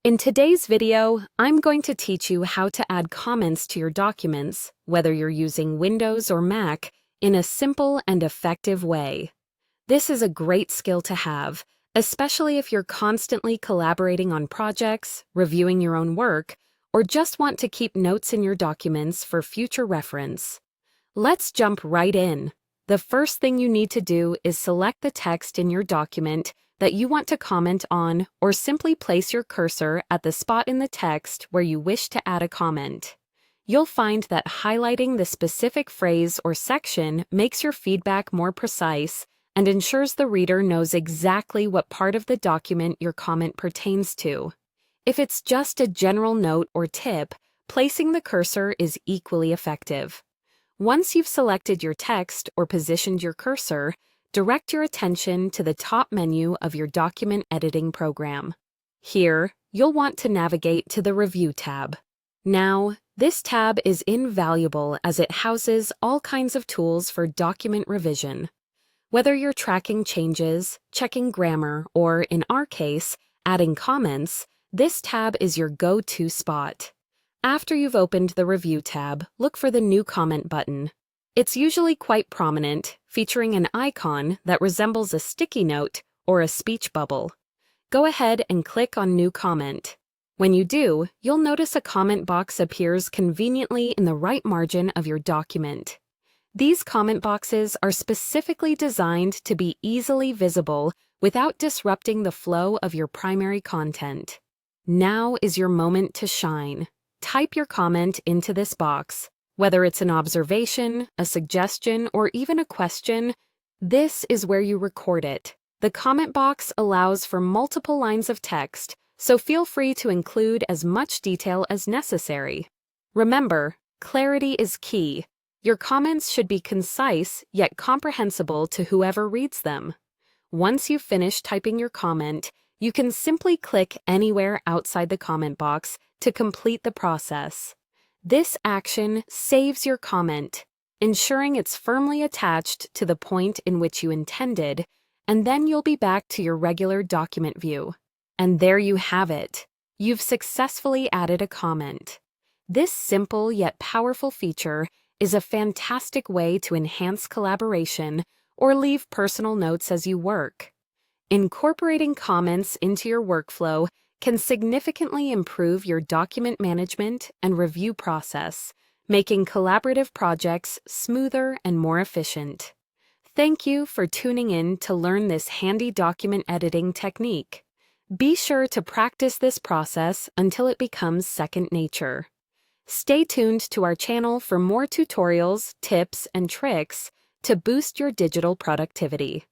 In today's video, I'm going to teach you how to add comments to your documents, whether you're using Windows or Mac, in a simple and effective way. This is a great skill to have, especially if you're constantly collaborating on projects, reviewing your own work, or just want to keep notes in your documents for future reference. Let's jump right in. The first thing you need to do is select the text in your document that you want to comment on, or simply place your cursor at the spot in the text where you wish to add a comment. You'll find that highlighting the specific phrase or section makes your feedback more precise and ensures the reader knows exactly what part of the document your comment pertains to. If it's just a general note or tip, placing the cursor is equally effective. Once you've selected your text or positioned your cursor, direct your attention to the top menu of your document editing program. Here, you'll want to navigate to the Review tab. Now, this tab is invaluable as it houses all kinds of tools for document revision. Whether you're tracking changes, checking grammar, or, in our case, adding comments, this tab is your go-to spot. After you've opened the Review tab, look for the New Comment button. It's usually quite prominent, featuring an icon that resembles a sticky note or a speech bubble. Go ahead and click on New Comment. When you do, you'll notice a comment box appears conveniently in the right margin of your document. These comment boxes are specifically designed to be easily visible without disrupting the flow of your primary content. Now is your moment to shine. Type your comment into this box. Whether it's an observation, a suggestion, or even a question, this is where you record it. The comment box allows for multiple lines of text, so feel free to include as much detail as necessary. Remember, clarity is key. Your comments should be concise yet comprehensible to whoever reads them. Once you've finished typing your comment, you can simply click anywhere outside the comment box to complete the process. This action saves your comment, ensuring it's firmly attached to the point in which you intended, and then you'll be back to your regular document view. And there you have it. You've successfully added a comment. This simple yet powerful feature is a fantastic way to enhance collaboration or leave personal notes as you work. Incorporating comments into your workflow can significantly improve your document management and review process, making collaborative projects smoother and more efficient. Thank you for tuning in to learn this handy document editing technique. Be sure to practice this process until it becomes second nature. Stay tuned to our channel for more tutorials, tips, and tricks to boost your digital productivity.